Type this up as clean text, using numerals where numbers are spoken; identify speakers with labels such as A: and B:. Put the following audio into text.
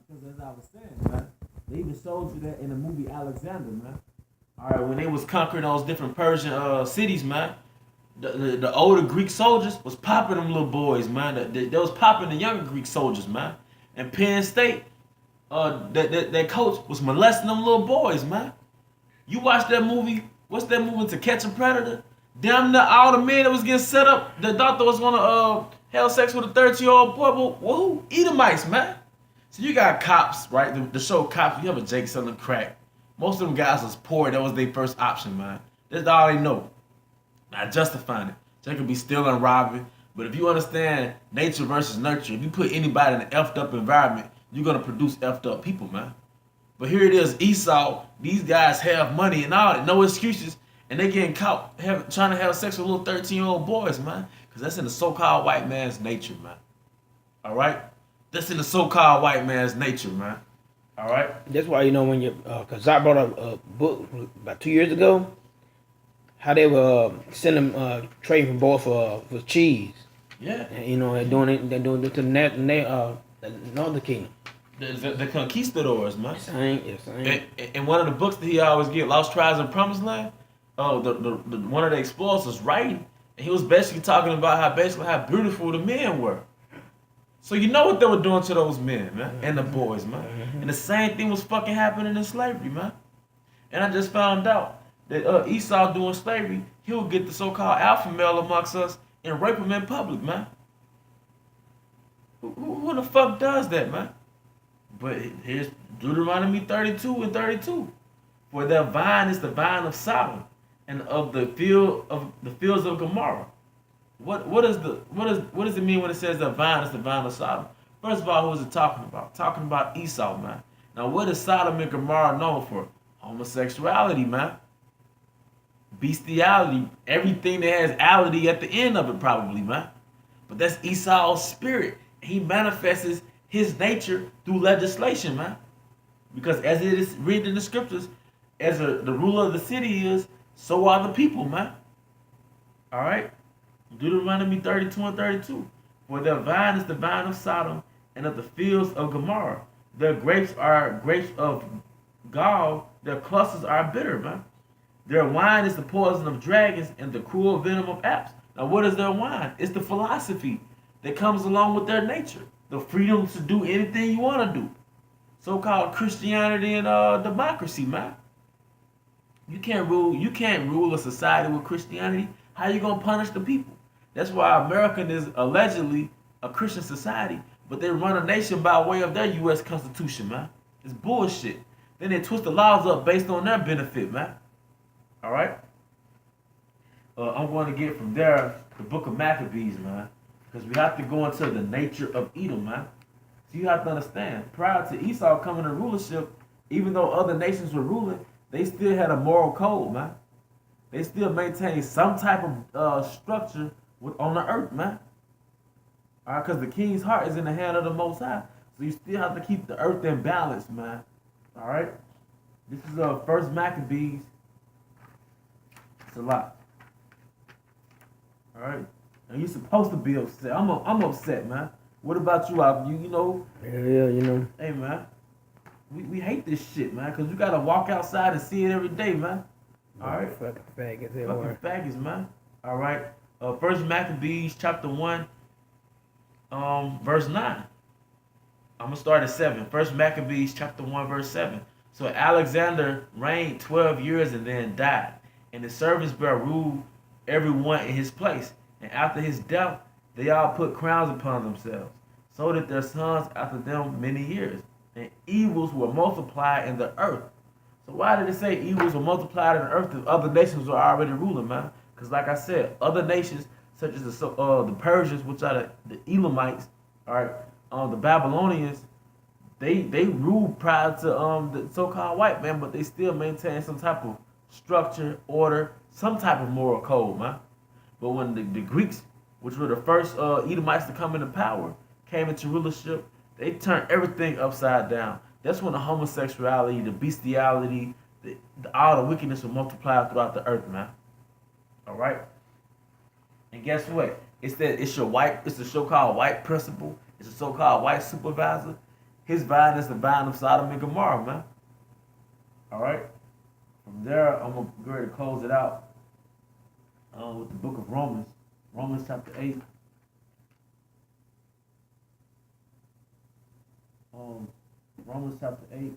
A: Because as I was saying, man, they even showed you that in the movie Alexander, man. All right, when they was conquering those different Persian cities, man, the older Greek soldiers was popping them little boys, man. They was popping the younger Greek soldiers, man. And Penn State, that coach was molesting them little boys, man. You watch that movie? What's that movie, To Catch a Predator? Damn near all the men that was getting set up, the doctor was gonna have sex with a 13-year-old boy. But who? Edomites, man. So you got cops, right? The show Cops. You have a Jake selling crack. Most of them guys was poor. That was their first option, man. That's all they know. Not justifying it. They could be stealing, robbing. But if you understand nature versus nurture, if you put anybody in an effed up environment, you're gonna produce effed up people, man. But here it is, Esau. These guys have money and all that, no excuses, and they getting caught trying to have sex with little 13-year-old boys, man. Because that's in the so-called white man's nature, man. All right, that's in the so-called white man's nature, man. All right.
B: That's why when you, cause I brought up a book about 2 years ago, how they were sending trading from both for cheese.
A: Yeah.
B: And, they're doing it to the Northern Kingdom.
A: The conquistadors, man.
B: Same.
A: And one of the books that he always get, Lost Tribes in Promised Land. The one of the explorers was writing, and he was basically talking about how beautiful the men were. So you know what they were doing to those men, man, and the boys, man. And the same thing was fucking happening in slavery, man. And I just found out that Esau doing slavery, he would get the so-called alpha male amongst us and rape him in public, man. Who the fuck does that, man? But here's Deuteronomy 32 and 32. For their vine is the vine of Sodom, and of the fields of Gomorrah. What does it mean when it says the vine is the vine of Sodom? First of all, who is it talking about? Talking about Esau, man. Now, what is Sodom and Gomorrah known for? Homosexuality, man. Bestiality, everything that has ality at the end of it, probably, man. But that's Esau's spirit. He manifests his nature through legislation, man. Because as it is written in the scriptures, as the ruler of the city is, so are the people, man. All right? Deuteronomy 32 and 32. For their vine is the vine of Sodom, and of the fields of Gomorrah. Their grapes are grapes of gall, their clusters are bitter, man. Their wine is the poison of dragons and the cruel venom of apes. Now, what is their wine? It's the philosophy that comes along with their nature. The freedom to do anything you want to do. So-called Christianity and democracy, man. You can't rule a society with Christianity. How you gonna punish the people? That's why America is allegedly a Christian society, but they run a nation by way of their U.S. Constitution, man. It's bullshit. Then they twist the laws up based on their benefit, man. All right. I'm going to get from there the Book of Maccabees, man, because we have to go into the nature of Edom, man. So you have to understand, prior to Esau coming to rulership, even though other nations were ruling, they still had a moral code, man. They still maintained some type of structure on the earth, man. All right, because the king's heart is in the hand of the Most High, so you still have to keep the earth in balance, man. All right. This is First Maccabees. It's a lot. All right. And you're supposed to be upset. I'm upset, man. What about you? You know?
B: Yeah.
A: Hey, man. We hate this shit, man, because you got to walk outside and see it every day, man. All right?
B: Fucking faggots.
A: Fucking faggots, man. All right. First Maccabees, chapter 1, verse 9. I'm going to start at 7. First Maccabees, chapter 1, verse 7. So Alexander reigned 12 years and then died. And his servants bare ruled everyone in his place. And after his death, they all put crowns upon themselves, so that their sons after them many years. And evils were multiplied in the earth. So why did it say evils were multiplied in the earth if other nations were already ruling, man? Because like I said, other nations such as the Persians, which are the Edomites, all right, the Babylonians, they ruled prior to the so-called white man, but they still maintain some type of structure, order, some type of moral code, man. But when the Greeks, which were the first Edomites to come into power, came into rulership, they turned everything upside down. That's when the homosexuality, the bestiality, all the wickedness will multiply throughout the earth, man. All right. And guess what? It's the so-called white principal. It's the so-called white supervisor. his vine is the vine of Sodom and Gomorrah, man. All right. From there, I'm gonna go ahead and close it out with the book of Romans, Romans chapter 8. Romans chapter 8.